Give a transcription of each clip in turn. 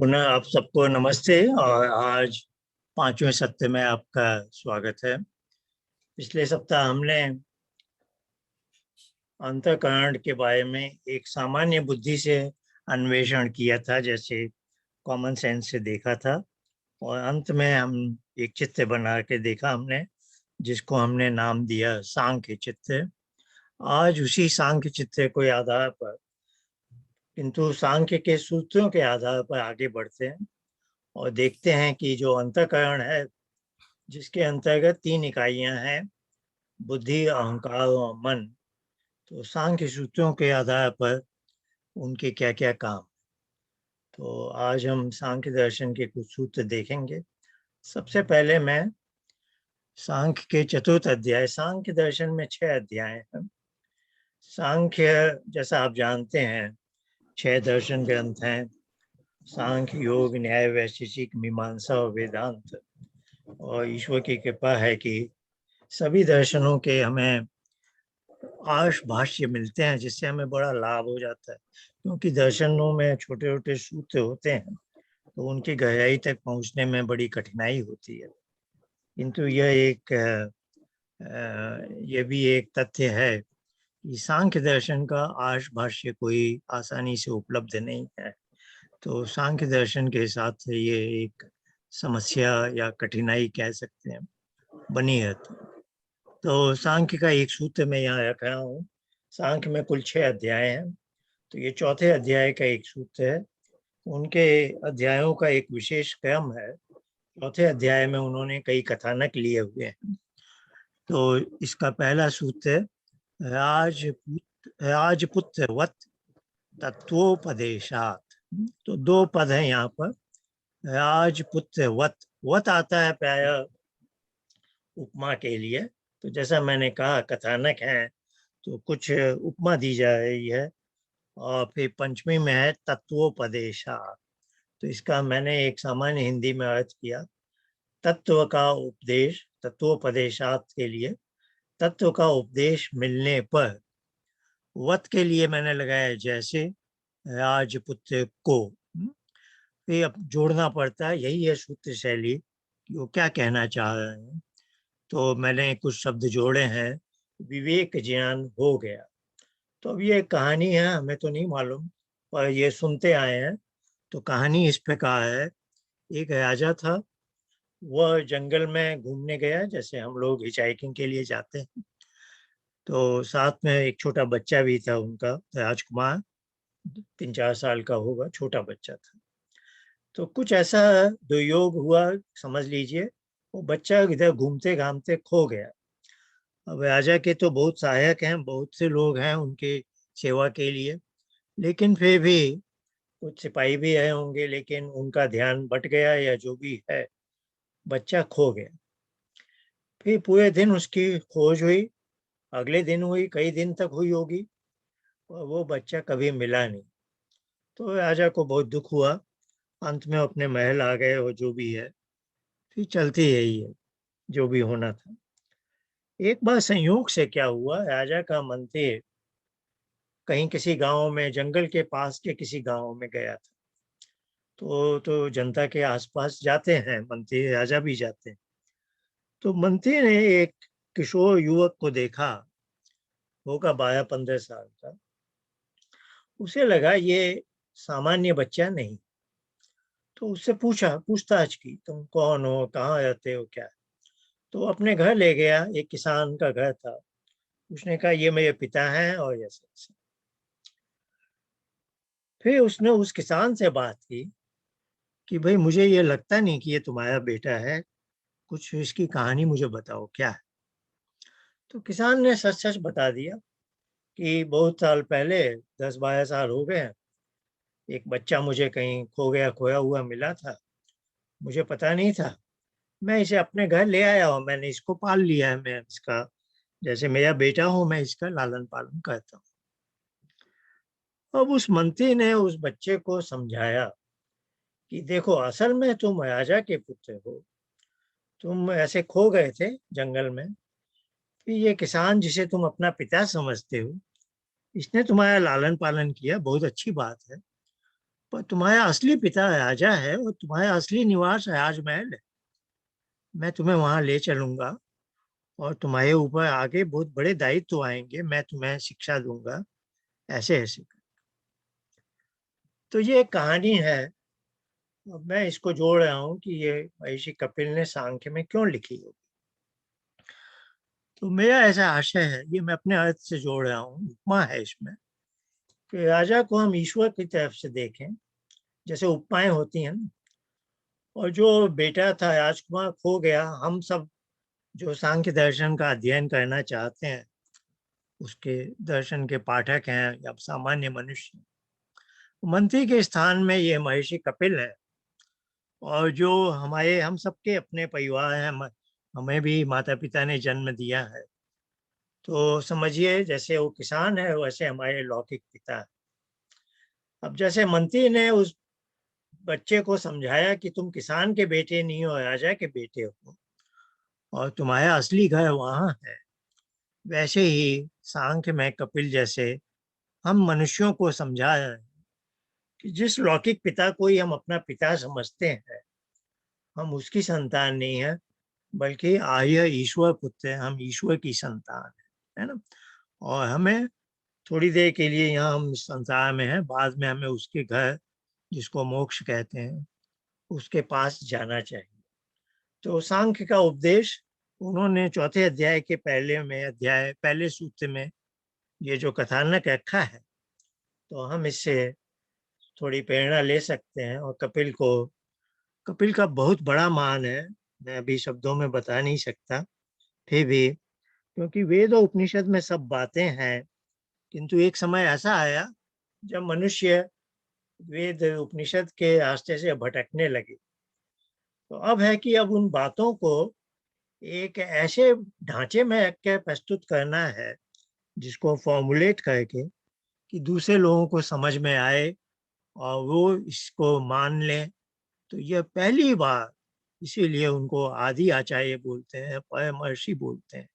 पुनः आप सबको नमस्ते। और आज पांचवें सप्ताह में आपका स्वागत है। पिछले सप्ताह हमने अंतःकरण के बारे में एक सामान्य बुद्धि से अन्वेषण किया था, जैसे कॉमन सेंस से देखा था। और अंत में हम एक चित्र बना के देखा हमने, जिसको हमने नाम दिया सांख्य चित्र। आज उसी सांख्य चित्र के आधार पर, किंतु सांख्य के सूत्रों के आधार पर आगे बढ़ते हैं और देखते हैं कि जो अंतःकरण है, जिसके अंतर्गत तीन इकाइयां हैं, बुद्धि, अहंकार और मन। तो सांख्य सूत्रों के आधार पर उनके क्या क्या काम। तो आज हम सांख्य दर्शन के कुछ सूत्र देखेंगे। सबसे पहले मैं सांख्य के चतुर्थ अध्याय, सांख्य दर्शन में 6 अध्याय हैं। सांख्य, जैसा आप जानते हैं, 6 दर्शन ग्रंथ हैं: सांख्य, योग, न्याय, वैशेषिक, मीमांसा और वेदांत। और ईश्वर की कृपा है कि सभी दर्शनों के हमें आर्ष भाष्य मिलते हैं, जिससे हमें बड़ा लाभ हो जाता है। क्योंकि दर्शनों में छोटे छोटे सूत्र होते हैं, तो उनकी गहराई तक पहुंचने में बड़ी कठिनाई होती है। किंतु यह भी एक तथ्य है कि सांख्य दर्शन का आर्ष भाष्य कोई आसानी से उपलब्ध नहीं है। तो सांख्य दर्शन के साथ ये एक समस्या या कठिनाई कह सकते हैं, बनी है। तो सांख्य का एक सूत्र मैं यहाँ रख रहा हूँ। सांख्य में कुल 6 अध्याय हैं, तो ये चौथे अध्याय का एक सूत्र है। उनके अध्यायों का एक विशेष क्रम है। चौथे अध्याय में उन्होंने कई कथानक लिए हुए हैं। तो इसका पहला सूत्र है राजपुत्रवत तत्वोपदेशात। तो 2 पद हैं यहाँ पर। राजपुत्रवत, वत आता है प्राय उपमा के लिए। तो जैसा मैंने कहा, कथानक है, तो कुछ उपमा दी जा रही है। और फिर पंचमी में है तत्वोपदेशा। तो इसका मैंने एक सामान्य हिंदी में अर्थ किया, तत्व का उपदेश। तत्वोपदेशात के लिए तत्व का उपदेश मिलने पर, वत के लिए मैंने लगाया जैसे राजपुत्र को। फिर अब जोड़ना पड़ता है, यही है सूत्र शैली कि वो क्या कहना चाह रहे हैं। तो मैंने कुछ शब्द जोड़े हैं। विवेक ज्ञान हो गया। तो अब ये कहानी है, हमें तो नहीं मालूम, पर ये सुनते आए हैं। तो कहानी इस प्रकार है। एक राजा था, वह जंगल में घूमने गया, जैसे हम लोग हिचाइकिंग के लिए जाते हैं। तो साथ में एक छोटा बच्चा भी था उनका, राजकुमार, 3-4 साल का होगा, छोटा बच्चा था। तो कुछ ऐसा दुर्योग हुआ, समझ लीजिए, वो बच्चा इधर घूमते घामते खो गया। अब राजा के तो बहुत सहायक हैं, बहुत से लोग हैं उनके सेवा के लिए, लेकिन फिर भी कुछ सिपाही भी आए होंगे, लेकिन उनका ध्यान भट गया या जो भी है, बच्चा खो गया। फिर पूरे दिन उसकी खोज हुई, अगले दिन हुई, कई दिन तक हुई होगी, और वो बच्चा कभी मिला नहीं। तो राजा को बहुत दुख हुआ। अंत में अपने महल आ गए, और जो भी है फिर चलती यही है, जो भी होना था। एक बार संयोग से क्या हुआ, राजा का मंत्री कहीं किसी गांव में, जंगल के पास के किसी गांव में गया था। तो जनता के आसपास जाते हैं मंत्री, राजा भी जाते हैं। तो मंत्री ने एक किशोर युवक को देखा, होगा 12-15 साल का। उसे लगा ये सामान्य बच्चा नहीं। तो उससे पूछताछ की, तुम कौन हो, कहाँ रहते हो, क्या। तो अपने घर ले गया, एक किसान का घर था। उसने कहा ये मेरे पिता हैं और ऐसे ऐसे। फिर उसने उस किसान से बात की कि भाई, मुझे ये लगता नहीं कि ये तुम्हारा बेटा है, कुछ इसकी कहानी मुझे बताओ, क्या है। तो किसान ने सच सच बता दिया कि बहुत साल पहले, 10-12 साल हो गए, एक बच्चा मुझे कहीं खो गया, खोया हुआ मिला था। मुझे पता नहीं था, मैं इसे अपने घर ले आया हूँ, मैंने इसको पाल लिया है। मैं इसका, जैसे मेरा बेटा हूँ, मैं इसका लालन पालन करता हूँ। अब उस मंत्री ने उस बच्चे को समझाया कि देखो, असल में तुम राजा के पुत्र हो, तुम ऐसे खो गए थे जंगल में। फिर ये किसान जिसे तुम अपना पिता समझते हो, इसने तुम्हारा लालन पालन किया, बहुत अच्छी बात है। पर तुम्हारा असली पिता राजा है और तुम्हारा असली निवास राजमहल है। मैं तुम्हें वहां ले चलूंगा और तुम्हारे ऊपर आगे बहुत बड़े दायित्व आएंगे, मैं तुम्हें शिक्षा दूंगा, ऐसे ऐसे। तो ये एक कहानी है। अब मैं इसको जोड़ रहा हूँ कि ये महर्षि कपिल ने सांख्य में क्यों लिखी हो। तो मेरा ऐसा आशय है, ये मैं अपने अर्थ से जोड़ रहा हूँ, उपमा है इसमें, कि राजा को हम ईश्वर की तरफ से देखें, जैसे उपमाएं होती हैं ना। और जो बेटा था राजकुमार खो गया, हम सब जो सांख्य दर्शन का अध्ययन करना चाहते हैं, उसके दर्शन के पाठक हैं या सामान्य मनुष्य, मंत्री के स्थान में ये महर्षि कपिल है। और जो हमारे हम सबके अपने परिवार हैं, हमें भी माता पिता ने जन्म दिया है, तो समझिए जैसे वो किसान है वैसे हमारे लौकिक पिता है। अब जैसे मंत्री ने उस बच्चे को समझाया कि तुम किसान के बेटे नहीं हो, राजा के बेटे हो और तुम्हारा असली घर वहां है, वैसे ही सांख्य में कपिल जैसे हम मनुष्यों को समझा रहे हैं कि जिस लौकिक पिता को ही हम अपना पिता समझते हैं, हम उसकी संतान नहीं है, बल्कि आर्य ईश्वर पुत्र है, हम ईश्वर की संतान है ना। और हमें थोड़ी देर के लिए यहाँ हम इस संसार में हैं, बाद में हमें उसके घर, जिसको मोक्ष कहते हैं, उसके पास जाना चाहिए। तो सांख्य का उपदेश उन्होंने चौथे अध्याय के पहले सूत्र में ये जो कथानक रखा है, तो हम इससे थोड़ी प्रेरणा ले सकते हैं। और कपिल का बहुत बड़ा मान है, मैं अभी शब्दों में बता नहीं सकता, फिर भी, क्योंकि वेद और उपनिषद में सब बातें हैं, किंतु एक समय ऐसा आया जब मनुष्य वेद उपनिषद के रास्ते से भटकने लगे। तो अब है कि अब उन बातों को एक ऐसे ढांचे में रख के प्रस्तुत करना है, जिसको फॉर्मुलेट करके कि दूसरे लोगों को समझ में आए और वो इसको मान लें। तो यह पहली बार, इसीलिए उनको आदि आचार्य बोलते हैं, परमर्षि बोलते हैं।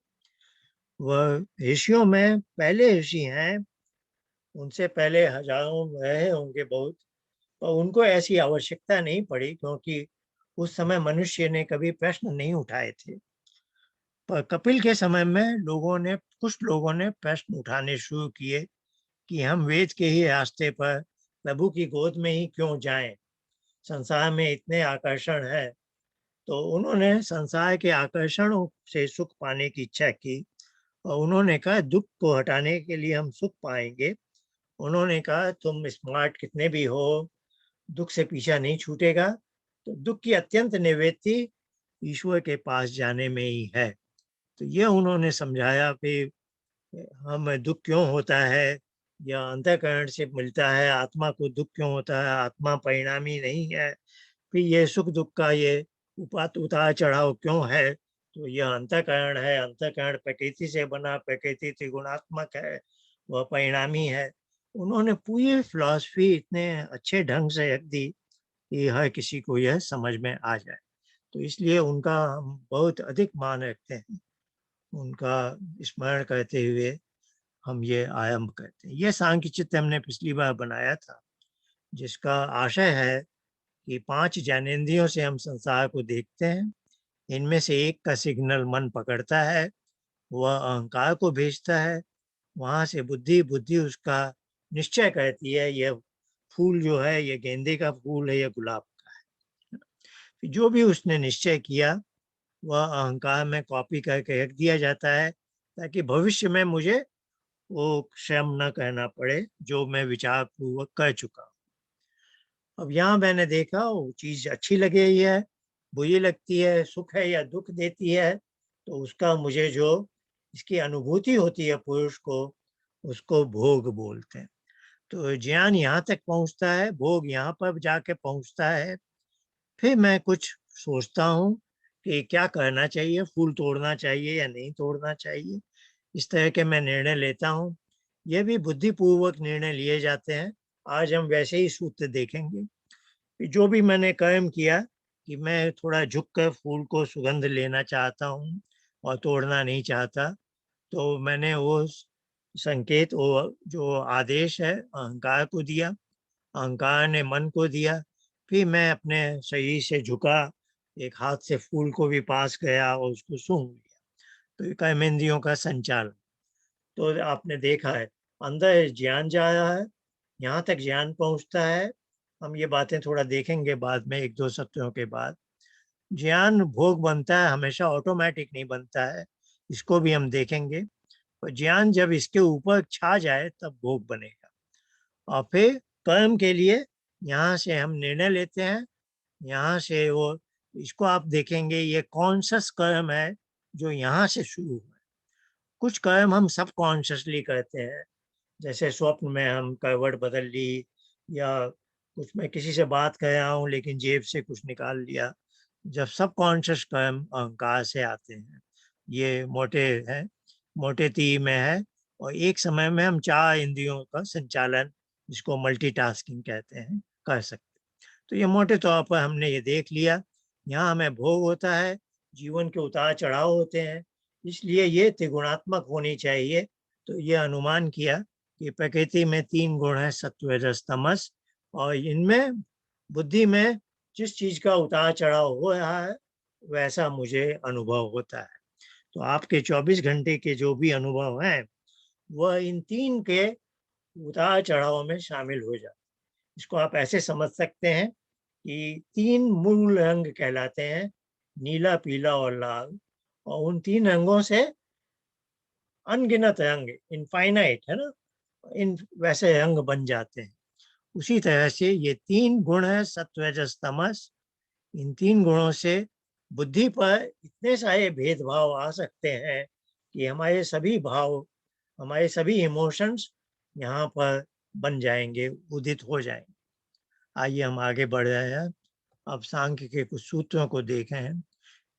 वह ऋषियों में पहले ऋषि हैं, उनसे पहले हजारों रहे होंगे बहुत, पर उनको ऐसी आवश्यकता नहीं पड़ी, क्योंकि उस समय मनुष्य ने कभी प्रश्न नहीं उठाए थे। पर कपिल के समय में कुछ लोगों ने प्रश्न उठाने शुरू किए कि हम वेद के ही रास्ते पर प्रभु की गोद में ही क्यों जाएं, संसार में इतने आकर्षण है। तो उन्होंने संसार के आकर्षणों से सुख पाने की इच्छा की और उन्होंने कहा दुख को हटाने के लिए हम सुख पाएंगे। उन्होंने कहा तुम स्मार्ट कितने भी हो, दुख से पीछा नहीं छूटेगा। तो दुख की अत्यंत निवृत्ति ईश्वर के पास जाने में ही है। तो ये उन्होंने समझाया कि हमें दुख क्यों होता है, या अंतःकरण से मिलता है, आत्मा को दुख क्यों होता है, आत्मा परिणामी नहीं है। फिर ये सुख दुख का ये उतार चढ़ाव क्यों है, तो यह अंतःकरण है, अंतःकरण प्रकृति से बना, प्रकृति त्रिगुणात्मक है, वह परिणामी है। उन्होंने पूरी फिलॉसफी इतने अच्छे ढंग से रख दी कि हर किसी को यह समझ में आ जाए। तो इसलिए उनका हम बहुत अधिक मान रखते हैं, उनका स्मरण करते हुए हम ये आरंभ करते हैं। ये सांख्य चित्त हमने पिछली बार बनाया था, जिसका आशय है कि 5 ज्ञानेंद्रियों से हम संसार को देखते हैं। इनमें से एक का सिग्नल मन पकड़ता है, वह अहंकार को भेजता है, वहां से बुद्धि बुद्धि उसका निश्चय करती है, यह फूल जो है ये गेंदे का फूल है, यह गुलाब का है। जो भी उसने निश्चय किया वह अहंकार में कॉपी करके रख दिया जाता है, ताकि भविष्य में मुझे वो श्रम न करना पड़े जो मैं विचार पूर्वक कर चुका हूँ। अब यहाँ मैंने देखा वो चीज अच्छी लग रही है, बुरी लगती है, सुख है या दुख देती है, तो उसका मुझे जो इसकी अनुभूति होती है पुरुष को, उसको भोग बोलते हैं। तो ज्ञान यहाँ तक पहुँचता है, भोग यहाँ पर जाके पहुँचता है। फिर मैं कुछ सोचता हूँ कि क्या करना चाहिए, फूल तोड़ना चाहिए या नहीं तोड़ना चाहिए, इस तरह के मैं निर्णय लेता हूँ। ये भी बुद्धिपूर्वक निर्णय लिए जाते हैं। आज हम वैसे ही सूत्र देखेंगे। जो भी मैंने कर्म किया कि मैं थोड़ा झुक कर फूल को सुगंध लेना चाहता हूँ और तोड़ना नहीं चाहता, तो मैंने वो संकेत, वो जो आदेश है अहंकार को दिया। अहंकार ने मन को दिया, फिर मैं अपने शरीर से झुका, एक हाथ से फूल को भी पास गया और उसको सूंघ लिया। तो ये कर्मेंद्रियों का संचालन। तो आपने देखा है अंदर ज्ञान जा रहा है, यहाँ तक ज्ञान पहुंचता है। हम ये बातें थोड़ा देखेंगे बाद में, एक दो सत्रों के बाद। ज्ञान भोग बनता है, हमेशा ऑटोमेटिक नहीं बनता है, इसको भी हम देखेंगे। और ज्ञान जब इसके ऊपर छा जाए तब भोग बनेगा। और फिर कर्म के लिए यहाँ से हम निर्णय लेते हैं, यहाँ से वो, इसको आप देखेंगे ये कॉन्शस कर्म है जो यहाँ से शुरू हुआ है। कुछ कर्म हम सब कॉन्शियसली करते हैं, जैसे स्वप्न में हम करवट बदल ली, या कुछ मैं किसी से बात कर रहा हूँ लेकिन जेब से कुछ निकाल लिया। जब सब कॉन्शियस कर्म अहंकार से आते हैं, ये मोटे हैं, मोटे तीर में है। और एक समय में हम 4 इंद्रियों का संचालन, जिसको मल्टीटास्किंग कहते हैं, कर सकते हैं। तो ये मोटे तौर पर हमने ये देख लिया। यहाँ हमें भोग होता है, जीवन के उतार चढ़ाव होते हैं, इसलिए ये त्रिगुणात्मक होनी चाहिए। तो ये अनुमान किया कि प्रकृति में 3 गुण है, सत्व रजस तमस, और इनमें बुद्धि में जिस चीज का उतार चढ़ाव हो रहा है वैसा मुझे अनुभव होता है। तो आपके 24 घंटे के जो भी अनुभव हैं वह इन 3 के उतार चढ़ाव में शामिल हो जाते हैं। इसको आप ऐसे समझ सकते हैं कि 3 मूल रंग कहलाते हैं, नीला, पीला और लाल। और उन 3 रंगों से अनगिनत रंग, इनफाइनाइट है ना, इन वैसे रंग बन जाते हैं। उसी तरह से ये 3 गुण है, सत्व रजस तमस। इन 3 गुणों से बुद्धि पर इतने सारे भेदभाव आ सकते हैं कि हमारे सभी भाव, हमारे सभी इमोशंस यहाँ पर बन जाएंगे, उदित हो जाएंगे। आइए हम आगे बढ़ रहे हैं। अब सांख्य के कुछ सूत्रों को देखें हैं।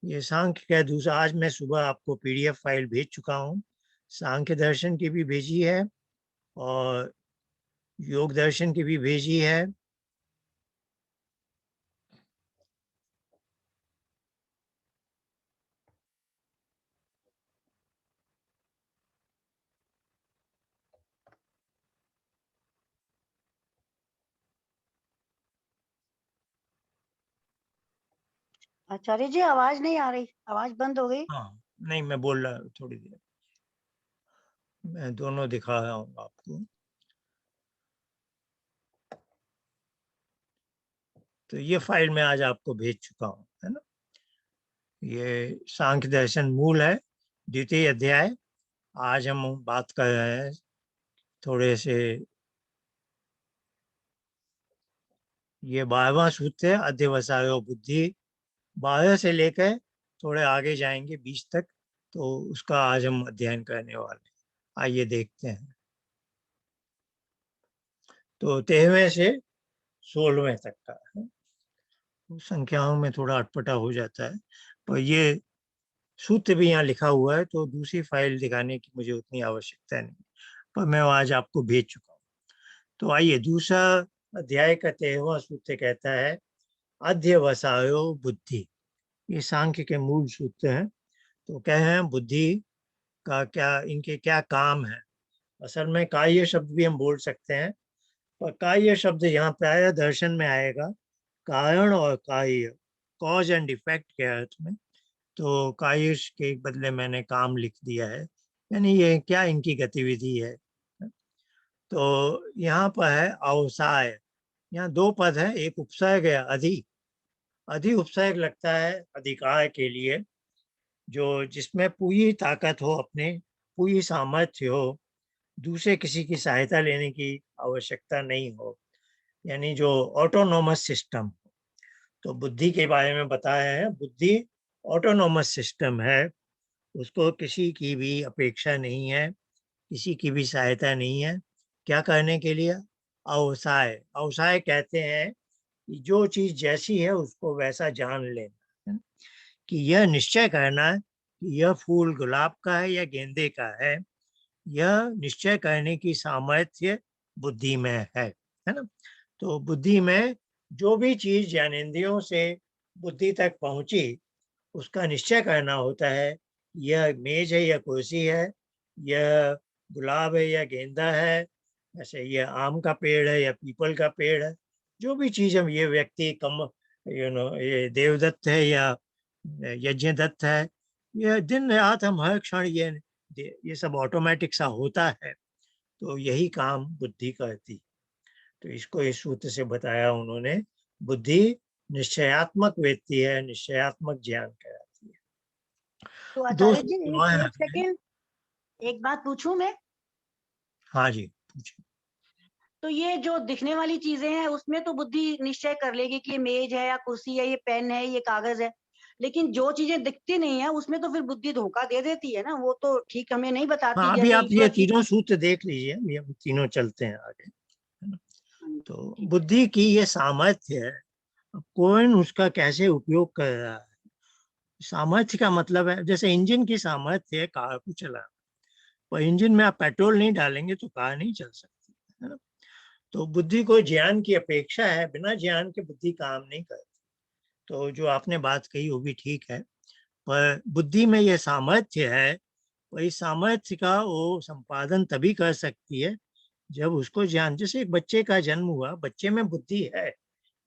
ये सांख्य का दूसरा, आज मैं सुबह आपको पीडीएफ फाइल भेज चुका हूँ। सांख्य दर्शन की भी भेजी है और योग दर्शन की भी भेजी है। आचार्य जी, आवाज नहीं आ रही, आवाज बंद हो गई। हाँ, नहीं मैं बोल रहा हूँ, थोड़ी देर मैं दोनों दिखा रहा हूँ आपको। तो ये फाइल मैं आज आपको भेज चुका हूँ, है ना। ये सांख्य दर्शन मूल है, द्वितीय अध्याय। आज हम बात कर रहे हैं थोड़े से, ये 12वां सूत्र है, अध्यवसायो बुद्धि। 12 से लेकर थोड़े आगे जाएंगे 20 तक, तो उसका आज हम अध्ययन करने वाले हैं। आइए देखते हैं। तो 13वें से 16वें तक का है। संख्याओं में थोड़ा अटपटा हो जाता है, पर ये सूत्र भी यहाँ लिखा हुआ है, तो दूसरी फाइल दिखाने की मुझे उतनी आवश्यकता नहीं, पर मैं आज आपको भेज चुका हूँ। तो आइए, दूसरा अध्याय का 13वां सूत्र कहता है अध्यवसायो बुद्धि। ये सांख्य के मूल सूत्र हैं। तो कह रहे हैं बुद्धि का क्या, इनके क्या काम है। असल में कार्य शब्द भी हम बोल सकते हैं, पर कार्य शब्द यहाँ प्राय दर्शन में आएगा कारण और कार्य, कॉज एंड इफेक्ट के अर्थ में। तो कार्य के बदले मैंने काम लिख दिया है, यानी ये क्या इनकी गतिविधि है। तो यहाँ पर है अवसाय। यहाँ 2 पद है, एक उपसर्ग है अधि। अधि उपसर्ग लगता है अधिकार के लिए, जो जिसमें पूरी ताकत हो, अपने पूरी सामर्थ्य हो, दूसरे किसी की सहायता लेने की आवश्यकता नहीं हो, यानी जो ऑटोनोमस सिस्टम। तो बुद्धि के बारे में बताया है, बुद्धि ऑटोनोमस सिस्टम है, उसको किसी की भी अपेक्षा नहीं है, किसी की भी सहायता नहीं है। क्या करने के लिए? अवसाय। अवसाय कहते हैं कि जो चीज जैसी है उसको वैसा जान लेना, है? कि यह निश्चय करना कि यह फूल गुलाब का है या गेंदे का है, यह निश्चय करने की सामर्थ्य बुद्धि में है ना। तो बुद्धि में जो भी चीज ज्ञानेंद्रियों से बुद्धि तक पहुंची, उसका निश्चय करना होता है। यह मेज है या कुर्सी है, यह गुलाब है या गेंदा है, जैसे ये आम का पेड़ है या पीपल का पेड़ है, जो भी चीज हम, ये व्यक्ति कम ये देवदत्त है या यज्ञदत्त है, ये दिन रात हम हर क्षण ये सब ऑटोमेटिक सा होता है। तो यही काम बुद्धि करती। तो इसको इस सूत्र से बताया उन्होंने, बुद्धि निश्चयात्मक व्यक्ति है, निश्चयात्मक ज्ञान कराती है। तो दो आचार्य जी सूत्र और हैं एक हमें। सेकेंड, एक बात पूछूं मैं? हाँ जी, पूछिए। तो ये जो दिखने वाली चीजें हैं उसमें तो बुद्धि निश्चय कर लेगी कि ये मेज है या कुर्सी है, ये पेन है, ये कागज है। लेकिन जो चीजें दिखती नहीं है उसमें तो फिर बुद्धि धोखा दे देती है ना, वो तो ठीक हमें नहीं बताती, हाँ, अभी जैसे आप ये ईश्वर जी। तीनों सूत्र देख लीजिए, अभी हम तीनों चलते हैं आगे, है ना। हाँ जी, तो ठीक है। बुद्धि की ये सामर्थ्य है, अब कौन उसका कैसे उपयोग कर रहा है। सामर्थ्य का मतलब है, जैसे इंजन की सामर्थ्य है कार को चलाना, पर इंजन में आप पेट्रोल नहीं डालेंगे तो कार नहीं चल सकती, है ना। तो बुद्धि को ज्ञान की अपेक्षा है, बिना ज्ञान के बुद्धि काम नहीं करती। तो जो आपने बात कही वो भी ठीक है, पर बुद्धि में यह सामर्थ्य है, और इस सामर्थ्य का वो संपादन तभी कर सकती है जब उसको ज्ञान, जैसे एक बच्चे का जन्म हुआ, बच्चे में बुद्धि है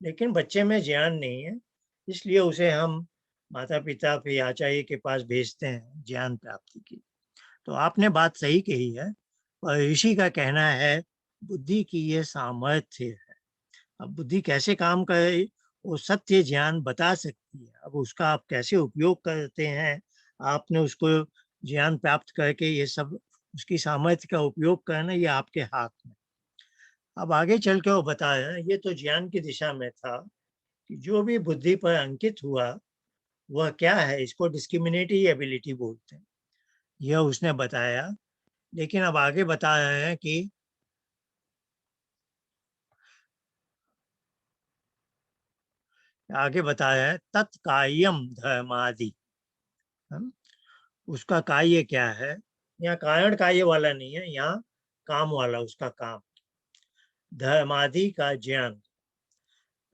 लेकिन बच्चे में ज्ञान नहीं है, इसलिए उसे हम माता पिता फिर आचार्य के पास भेजते हैं ज्ञान प्राप्ति की। तो आपने बात सही कही है, पर ऋषि का कहना है बुद्धि की ये सामर्थ्य है। अब बुद्धि कैसे काम करे वो सत्य ज्ञान बता सकती है, अब उसका आप कैसे उपयोग करते हैं, आपने उसको ज्ञान प्राप्त करके ये सब उसकी सामर्थ्य का उपयोग करना, ये आपके हाथ में। अब आगे चल के वो बताया, ये तो ज्ञान की दिशा में था कि जो भी बुद्धि पर अंकित हुआ वह क्या है, इसको डिस्क्रिमिनेटिव एबिलिटी बोलते हैं, यह उसने बताया। लेकिन अब आगे बता रहे हैं कि आगे बताया है तत्कायम धर्मादि, हम, उसका कार्य क्या है। यहाँ कारण कार्य वाला नहीं है, यहाँ काम वाला, उसका काम, धर्मादि का ज्ञान।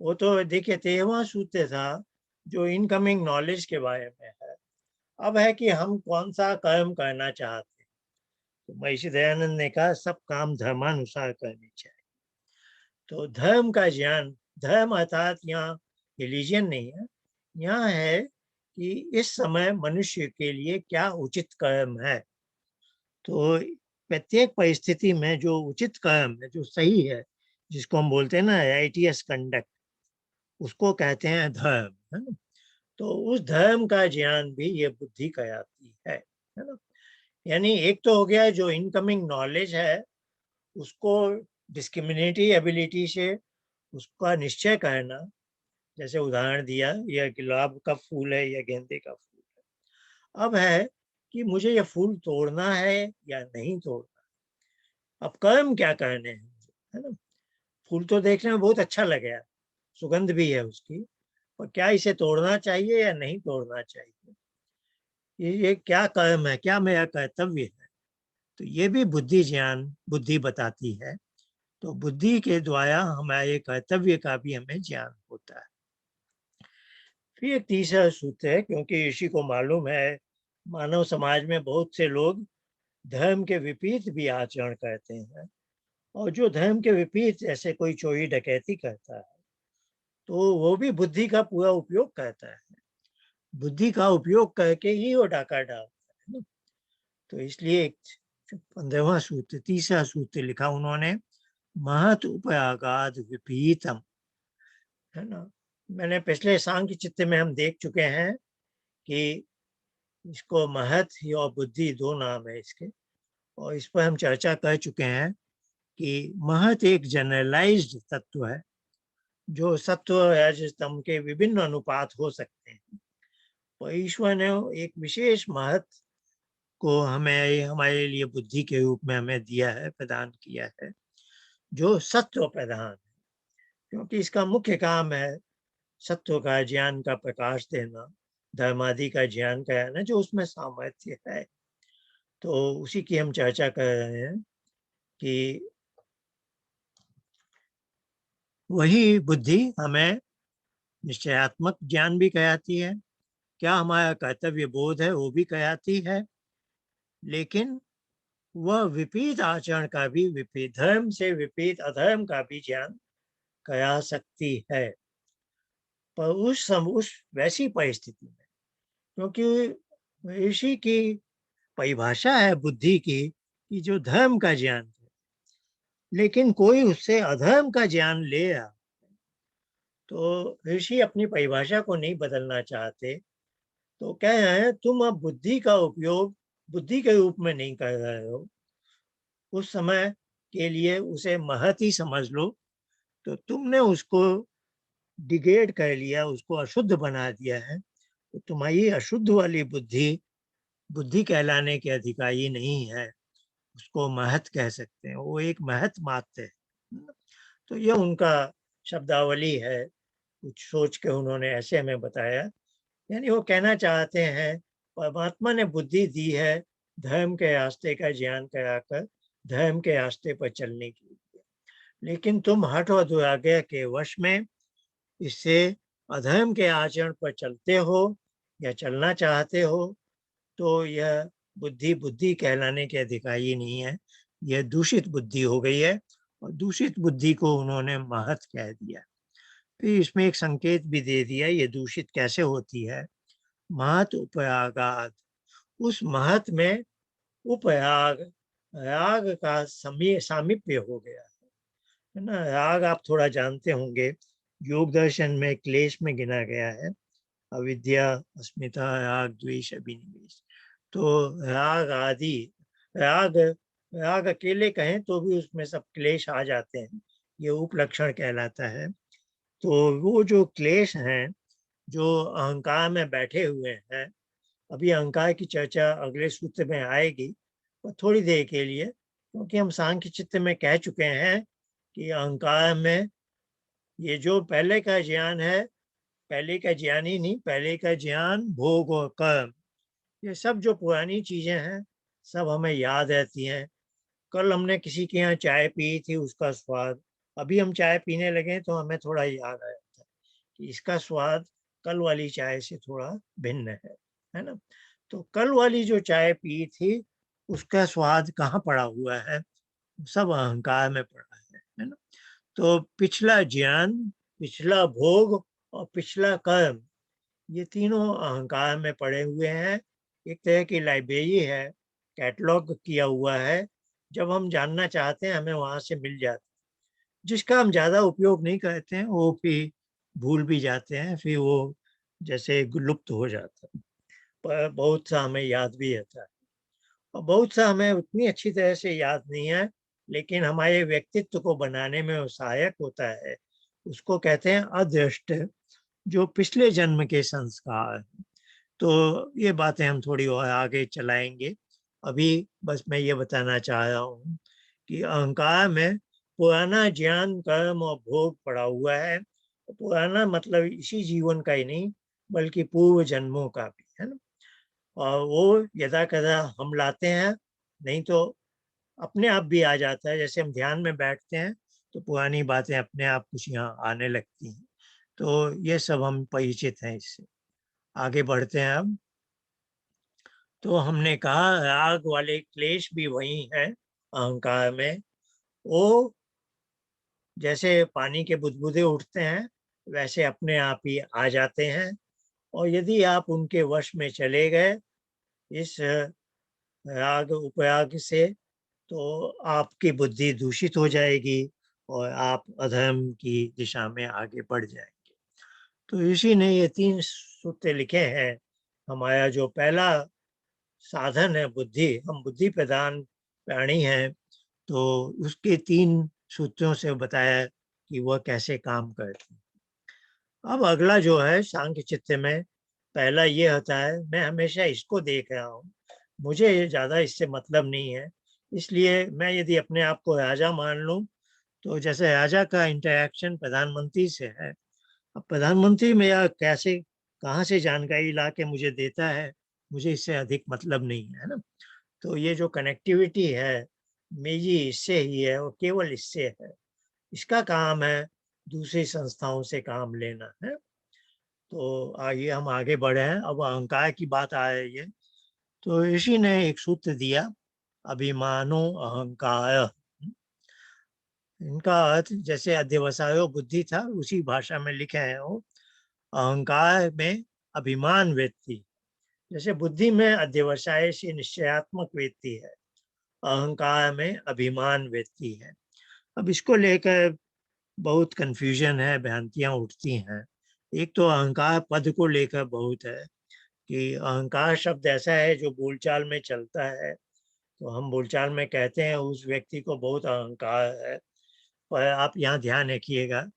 वो तो देखिए 13वां सूत्र था जो इनकमिंग नॉलेज के बारे में है। अब है कि हम कौन सा कर्म करना चाहते हैं। तो महर्षि दयानंद ने कहा सब काम धर्मानुसार करने चाहिए। तो धर्म का ज्ञान, धर्म अर्थात यहाँ रिलीजन नहीं है, यहाँ है कि इस समय मनुष्य के लिए क्या उचित कर्म है। तो प्रत्येक परिस्थिति में जो उचित कर्म है, जो सही है, जिसको हम बोलते हैं ना राइटियस कंडक्ट, उसको कहते हैं धर्म, है ना। तो उस धर्म का ज्ञान भी ये बुद्धि कहलाती है ना। यानी एक तो हो गया जो इनकमिंग नॉलेज है, उसको डिस्क्रिमिनेटिव एबिलिटी से उसका निश्चय करना। जैसे उदाहरण दिया, यह गुलाब का फूल है या गेंदे का फूल है। अब है कि मुझे यह फूल तोड़ना है या नहीं तोड़ना। अब कर्म क्या करने हैं, है ना। फूल तो देखने में बहुत अच्छा लगे, सुगंध भी है उसकी, और क्या इसे तोड़ना चाहिए या नहीं तोड़ना चाहिए, ये क्या कर्म है, क्या मेरा कर्तव्य है। तो ये भी बुद्धि ज्ञान, बुद्धि बताती है। तो बुद्धि के द्वारा हमारे कर्तव्य का भी हमें ज्ञान होता है। फिर एक तीसरा सूत्र है, क्योंकि ऋषि को मालूम है मानव समाज में बहुत से लोग धर्म के विपरीत भी आचरण करते हैं, और जो धर्म के विपरीत, जैसे कोई चोरी डकैती करता है, तो वो भी बुद्धि का पूरा उपयोग करता है, बुद्धि का उपयोग करके ही वो डाका डालता है ना। तो इसलिए 15वां सूत्र, तीसरा सूत्र लिखा उन्होंने, महत उपयागाद विपरीतम, है ना। मैंने पिछले सांख्य चित्त में हम देख चुके हैं कि इसको महत ही और बुद्धि दो नाम है इसके, और इस पर हम चर्चा कर चुके हैं कि महत एक जनरलाइज्ड तत्व है, जो सत्व रज तम के विभिन्न अनुपात हो सकते हैं। और ईश्वर ने एक विशेष महत को हमें हमारे लिए बुद्धि के रूप में हमें दिया है, प्रदान किया है, जो सत्व प्रधान है। क्योंकि इसका मुख्य काम है सत्व का ज्ञान का प्रकाश देना, धर्मादि का ज्ञान कराना, जो उसमें सामर्थ्य है। तो उसी की हम चर्चा कर रहे हैं कि वही बुद्धि हमें निश्चयात्मक ज्ञान भी कराती है, क्या हमारा कर्तव्य बोध है वो भी कराती है, लेकिन वह विपरीत आचरण का भी, विपरीत धर्म से विपरीत अधर्म का भी ज्ञान करा सकती है। पर उस वैसी परिस्थिति में, क्योंकि ऋषि की परिभाषा है बुद्धि की कि जो धर्म का ज्ञान है, लेकिन कोई उससे अधर्म का ज्ञान ले रहा, तो ऋषि अपनी परिभाषा को नहीं बदलना चाहते, तो कह रहे हैं तुम अब बुद्धि का उपयोग बुद्धि के रूप में नहीं कर रहे हो, उस समय के लिए उसे महत ही समझ लो। तो तुमने उसको डिग्रेड कर लिया, उसको अशुद्ध बना दिया है, तो तुम्हारी अशुद्ध वाली बुद्धि बुद्धि कहलाने के अधिकारी नहीं है, उसको महत कह सकते हैं, वो एक महत मात्र है। तो ये उनका शब्दावली है, कुछ सोच के उन्होंने ऐसे हमें बताया। यानी वो कहना चाहते हैं परमात्मा ने बुद्धि दी है धर्म के रास्ते का ज्ञान कराकर धर्म के रास्ते पर चलने के लिए, लेकिन तुम हठ और दुराग्रह के वश में इससे अधर्म के आचरण पर चलते हो या चलना चाहते हो, तो यह बुद्धि बुद्धि कहलाने के अधिकारी नहीं है, यह दूषित बुद्धि हो गई है, और दूषित बुद्धि को उन्होंने महत कह दिया। फिर इसमें एक संकेत भी दे दिया ये दूषित कैसे होती है। महत उपरागात, उस महत में उपराग, राग का सामीप्य हो गया है ना। राग आप थोड़ा जानते होंगे, योग दर्शन में क्लेश में गिना गया है, अविद्या, अस्मिता, राग, द्वेष, अभिनिवेश। तो राग आदि, राग राग अकेले कहें तो भी उसमें सब क्लेश आ जाते हैं, ये उपलक्षण कहलाता है। तो वो जो क्लेश हैं जो अहंकार में बैठे हुए हैं, अभी अहंकार की चर्चा अगले सूत्र में आएगी, और थोड़ी देर के लिए, क्योंकि हम सांख्य चित्त में कह चुके हैं कि अहंकार में ये जो पहले का ज्ञान है, पहले का ज्ञान ही नहीं, पहले का ज्ञान, भोग और कर्म, ये सब जो पुरानी चीजें हैं सब हमें याद रहती हैं। कल हमने किसी के यहाँ चाय पी थी, उसका स्वाद, अभी हम चाय पीने लगे तो हमें थोड़ा याद आया था कि इसका स्वाद कल वाली चाय से थोड़ा भिन्न है ना। तो कल वाली जो चाय पी थी उसका स्वाद कहाँ पड़ा हुआ है, सब अहंकार में पड़ा है ना। तो पिछला ज्ञान, पिछला भोग और पिछला कर्म, ये तीनों अहंकार में पड़े हुए हैं। एक तरह की लाइब्रेरी है, कैटलॉग किया हुआ है, जब हम जानना चाहते हैं हमें वहां से मिल जाता है, जिसका हम ज्यादा उपयोग नहीं करते हैं वो भी भूल भी जाते हैं, फिर वो जैसे लुप्त हो जाता है। पर बहुत सा हमें याद भी रहता है, और बहुत सा हमें उतनी अच्छी तरह से याद नहीं है, लेकिन हमारे व्यक्तित्व को बनाने में वो सहायक होता है। उसको कहते हैं अदृष्ट, जो पिछले जन्म के संस्कार। तो ये बातें हम थोड़ी और आगे चलाएंगे। अभी बस मैं ये बताना चाह रहा हूँ कि अहंकार में पुराना ज्ञान, कर्म और भोग पड़ा हुआ है। पुराना मतलब इसी जीवन का ही नहीं, बल्कि पूर्व जन्मों का भी है ना। और वो यदा कदा हम लाते हैं, नहीं तो अपने आप भी आ जाता है। जैसे हम ध्यान में बैठते हैं तो पुरानी बातें अपने आप कुछ यहाँ आने लगती हैं। तो ये सब हम परिचित हैं इससे। आगे बढ़ते हैं अब। तो हमने कहा राग वाले क्लेश भी वही हैं अहंकार में। वो जैसे पानी के बुदबुदे उठते हैं वैसे अपने आप ही आ जाते हैं, और यदि आप उनके वश में चले गए इस राग उपराग से, तो आपकी बुद्धि दूषित हो जाएगी और आप अधर्म की दिशा में आगे बढ़ जाएंगे। तो इसी ने ये 3 सूत्र लिखे हैं। हमारा जो पहला साधन है बुद्धि, हम बुद्धि प्रधान प्राणी हैं, तो उसके 3 सूत्रों से बताया कि वह कैसे काम करती है। अब अगला जो है सांख्य चित्त में, पहला ये होता है मैं हमेशा इसको देख रहा हूँ, मुझे ज्यादा इससे मतलब नहीं है, इसलिए मैं यदि अपने आप को राजा मान लूं, तो जैसे राजा का इंटरेक्शन प्रधानमंत्री से है, अब प्रधानमंत्री मेरा कैसे कहाँ से जानकारी ला के मुझे देता है, मुझे इससे अधिक मतलब नहीं है ना। तो ये जो कनेक्टिविटी है मेरी इससे ही है और केवल इससे है, इसका काम है दूसरी संस्थाओं से काम लेना है। तो आइए हम आगे बढ़े हैं, अब अहंकार की बात आ रही है। तो ऋषि ने एक सूत्र दिया, अभिमानो अहंकार। इनका अर्थ जैसे अध्यवसायो बुद्धि था, उसी भाषा में लिखे हैं वो। अहंकार में अभिमान व्यक्ति, जैसे बुद्धि में अध्यवसाय से निश्चयात्मक व्यक्ति है, अहंकार में अभिमान व्यक्ति है। अब इसको लेकर बहुत कंफ्यूजन है, भ्रांतियां उठती हैं। एक तो अहंकार पद को लेकर बहुत है कि अहंकार शब्द ऐसा है जो बोलचाल में चलता है, तो हम बोलचाल में कहते हैं उस व्यक्ति को बहुत अहंकार है। पर आप यहाँ ध्यान रखिएगा,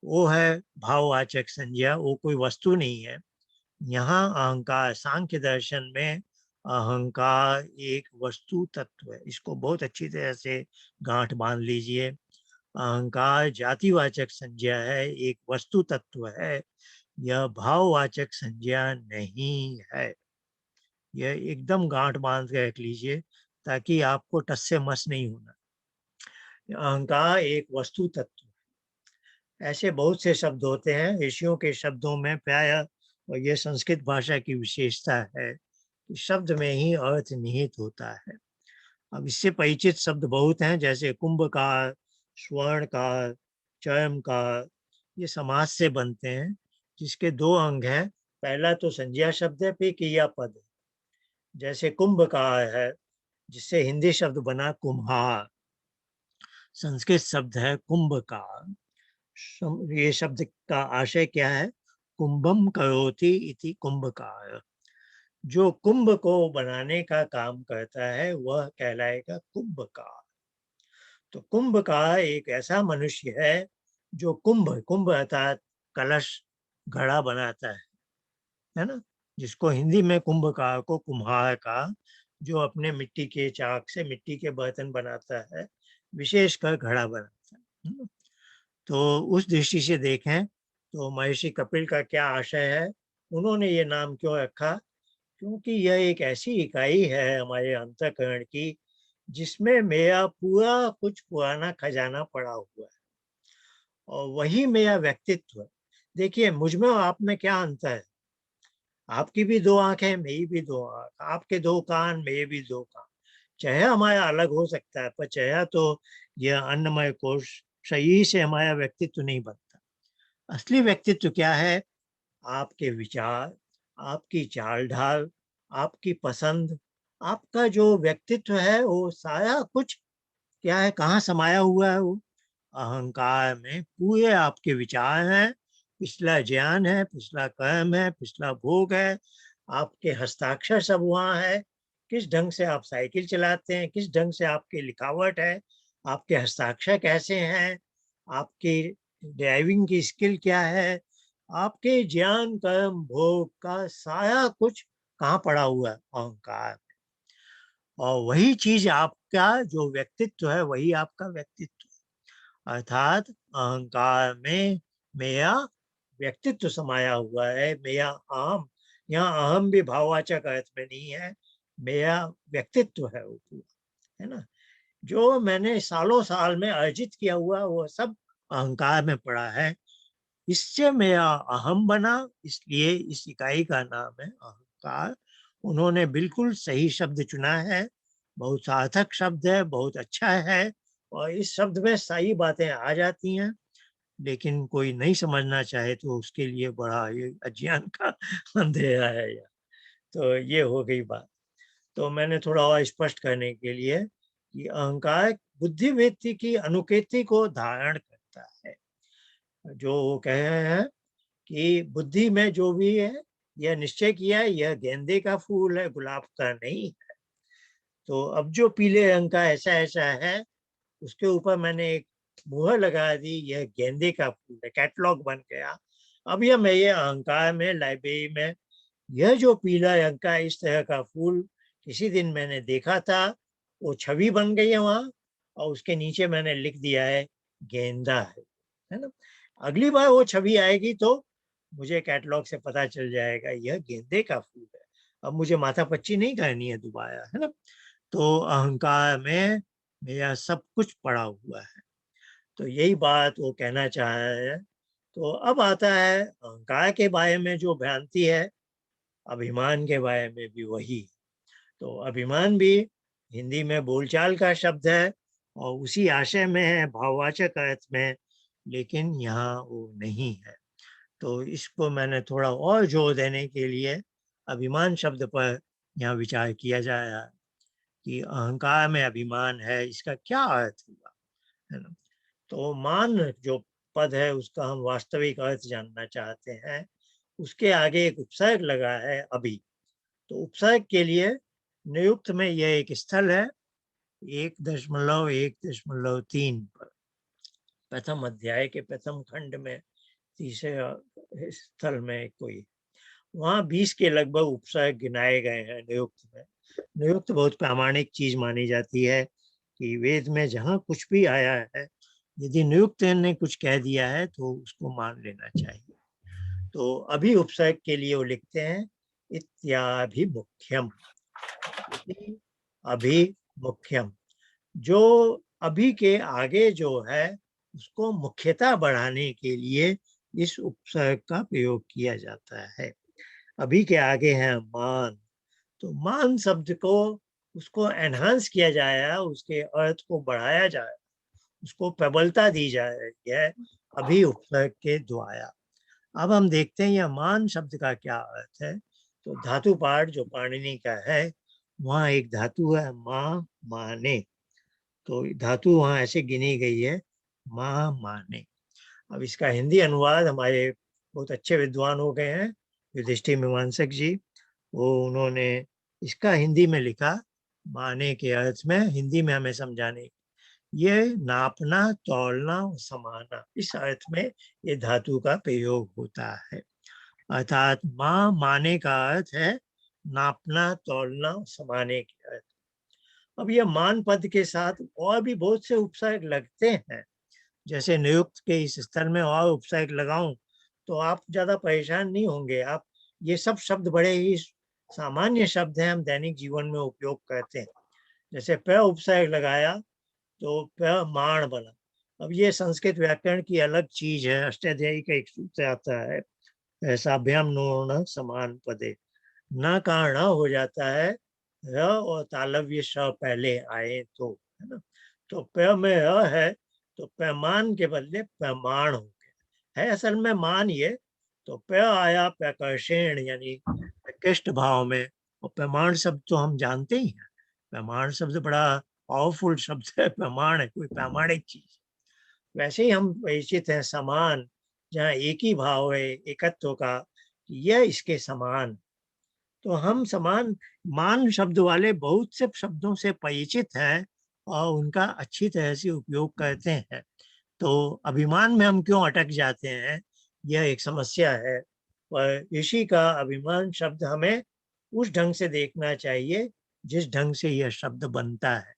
वो है भाववाचक संज्ञा, वो कोई वस्तु नहीं है। यहाँ अहंकार सांख्य दर्शन में अहंकार एक वस्तु तत्व है, इसको बहुत अच्छी तरह से गांठ बांध लीजिए। अहंकार जातिवाचक संज्ञा है, एक वस्तु तत्व है, यह भाववाचक संज्ञा नहीं है। यह एकदम गांठ बांध के रख लीजिए ताकि आपको टस से मस नहीं होना। अहंकार एक वस्तु तत्व है। ऐसे बहुत से शब्द होते हैं ऋषियों के शब्दों में प्रायः, और यह संस्कृत भाषा की विशेषता है कि शब्द में ही अर्थ निहित होता है। अब इससे परिचित शब्द बहुत हैं, जैसे कुंभकार, स्वर्णकार, चर्मकार, ये समास से बनते हैं, जिसके दो अंग हैं। पहला तो संज्ञा शब्द है, फिर क्रियापद है। जैसे कुंभकार है, जिससे हिंदी शब्द बना कुम्हार, संस्कृत शब्द है कुंभकार। ये शब्द का आशय क्या है? कुंभम करोति इति कुंभकार। जो कुंभ को बनाने का काम करता है वह कहलाएगा कुंभकार। तो कुंभकार एक ऐसा मनुष्य है जो कुंभ, कुंभ अर्थात कलश, घड़ा बनाता है ना, जिसको हिंदी में कुंभकार को कुम्हार का, जो अपने मिट्टी के चाक से मिट्टी के बर्तन बनाता है, विशेषकर घड़ा बनाता है ना? तो उस दृष्टि से देखें तो महर्षि कपिल का क्या आशय है, उन्होंने ये नाम क्यों रखा? क्योंकि यह एक ऐसी इकाई है हमारे अंतःकरण की जिसमें मेरा पूरा कुछ पुराना खजाना पड़ा हुआ है, और वही मेरा व्यक्तित्व है। देखिए मुझ में और आप में क्या अंतर है? आपकी भी दो आंखें, मेरी भी दो आंख, आपके दो कान, मेरे भी दो कान। चेहरा हमारा अलग हो सकता है, पर चेहरा तो यह अन्नमय कोश, शरीर से हमारा व्यक्तित्व नहीं बनता। असली व्यक्तित्व क्या है? आपके विचार, आपकी चाल ढाल, आपकी पसंद, आपका जो व्यक्तित्व है वो सारा कुछ क्या है, कहाँ समाया हुआ है? वो अहंकार में पूरे आपके विचार हैं, पिछला ज्ञान है, पिछला कर्म है, पिछला भोग है, आपके हस्ताक्षर सब वहाँ है। किस ढंग से आप साइकिल चलाते हैं, किस ढंग से आपकी लिखावट है, आपके हस्ताक्षर कैसे हैं, आपकी ड्राइविंग की स्किल क्या है, आपके ज्ञान कर्म भोग का सारा कुछ कहाँ पड़ा हुआ है? अहंकार। और वही चीज आपका जो व्यक्तित्व है, वही आपका व्यक्तित्व, अर्थात अहंकार में मेरा व्यक्तित्व समाया हुआ है, मेरा अहम। यहाँ अहम भी भाववाचक अर्थ में नहीं है, मेरा व्यक्तित्व है वो पूरा, है ना? जो मैंने सालों साल में अर्जित किया हुआ वो सब अहंकार में पड़ा है। इससे मेरा अहम बना, इसलिए इस इकाई का नाम है अहंकार। उन्होंने बिल्कुल सही शब्द चुना है, बहुत सार्थक शब्द है, बहुत अच्छा है, और इस शब्द में सही बातें आ जाती हैं। लेकिन कोई नहीं समझना चाहे तो उसके लिए बड़ा ये अज्ञान का अंधेरा है यार। तो ये हो गई बात। तो मैंने थोड़ा और स्पष्ट करने के लिए कि अहंकार बुद्धिवृत्ति की अनुकृति को धारण करता है। जो वो कह रहे हैं कि बुद्धि में जो भी है, यह निश्चय किया है यह गेंदे का फूल है, गुलाब का नहीं है। तो अब जो पीले रंग का ऐसा ऐसा है, उसके ऊपर मैंने एक मुहर लगा दी, यह गेंदे का फूल है, कैटलॉग बन गया। अब यह मैं ये अहंकार में, लाइब्रेरी में, यह जो पीला रंग का इस तरह का फूल किसी दिन मैंने देखा था, वो छवि बन गई है वहां, और उसके नीचे मैंने लिख दिया है गेंदा है ना? अगली बार वो छवि आएगी तो मुझे कैटलॉग से पता चल जाएगा यह गेंदे का फूल है। अब मुझे माथापच्ची नहीं करनी है दोबारा, है ना? तो अहंकार में मेरा सब कुछ पड़ा हुआ है। तो यही बात वो कहना चाह रहे हैं। तो अब आता है अहंकार के बारे में जो भ्रांति है, अभिमान के बारे में भी वही। तो अभिमान भी हिंदी में बोलचाल का शब्द है और उसी आशय में है, भाववाचक अर्थ में, लेकिन यहाँ वो नहीं है। तो इसको मैंने थोड़ा और जोर देने के लिए अभिमान शब्द पर यहाँ विचार किया जाए कि अहंकार में अभिमान है, इसका क्या अर्थ हुआ, है ना। तो मान जो पद है उसका हम वास्तविक अर्थ जानना चाहते हैं। उसके आगे एक उपसर्ग लगा है अभी। तो उपसर्ग के लिए नियुक्त में यह एक स्थल है 1.1.3 पर, प्रथम अध्याय के प्रथम खंड में तीसरे स्थल में कोई, वहाँ 20 के लगभग उपसर्ग गिनाए गए हैं नियुक्त में। नियुक्त बहुत प्रामाणिक चीज मानी जाती है कि वेद में जहाँ कुछ भी आया है, यदि नियुक्त ने कुछ कह दिया है तो उसको मान लेना चाहिए। तो अभी उपसर्ग के लिए वो लिखते हैं इत्याभिमुख्यम, अभिमुख्यम। जो अभी के आगे जो है उसको मुख्यता बढ़ाने के लिए इस उपसर्ग का प्रयोग किया जाता है। अभी के आगे है मान, तो मान शब्द को उसको एनहांस किया जाए, उसके अर्थ को बढ़ाया जाए, उसको प्रबलता दी जाए है अभी उपसर्ग के द्वारा। अब हम देखते हैं यह मान शब्द का क्या अर्थ है। तो धातु पाठ जो पाणिनि का है, वहाँ एक धातु है माँ माने, तो धातु वहाँ ऐसे गिनी गई है माँ माने। अब इसका हिंदी अनुवाद हमारे बहुत अच्छे विद्वान हो गए हैं युधिष्ठिर मीमांसक जी, वो उन्होंने इसका हिंदी में लिखा माने के अर्थ में, हिंदी में हमें समझाने, ये नापना तौलना समाना, इस अर्थ में ये धातु का प्रयोग होता है। अर्थात माँ माने का अर्थ है नापना तौलना समाने के अर्थ। अब ये मान पद के साथ और भी बहुत से उपसर्ग लगते हैं। जैसे नियुक्त के इस स्थल में और उपसर्ग लगाऊं तो आप ज्यादा परेशान नहीं होंगे। आप ये सब शब्द बड़े ही सामान्य शब्द हैं, हम दैनिक जीवन में उपयोग करते हैं। जैसे प उपसर्ग लगाया तो प माण बना। अब ये संस्कृत व्याकरण की अलग चीज है। अष्टाध्यायी का एक सूत्र आता है साभ्याम नो समान पदे, न का ण हो जाता है र और तालव्य श पहले आए तो, है ना। तो प में अ है तो पैमान के बदले पैमाण हो गया है, असल में मान ये। तो प आया प्रकर्षण यानी कृष्ट भाव में, और पैमाण शब्द तो हम जानते ही हैं। पैमाण शब्द बड़ा पावरफुल शब्द है, पैमाण है कोई प्रामाणिक चीज। वैसे ही हम परिचित हैं समान, जहाँ एक ही भाव है एकत्व का, यह इसके समान। तो हम समान मान शब्द वाले बहुत से शब्दों से परिचित हैं और उनका अच्छी तरह से उपयोग करते हैं। तो अभिमान में हम क्यों अटक जाते हैं, यह एक समस्या है। पर ऋषि का अभिमान शब्द हमें उस ढंग से देखना चाहिए जिस ढंग से यह शब्द बनता है।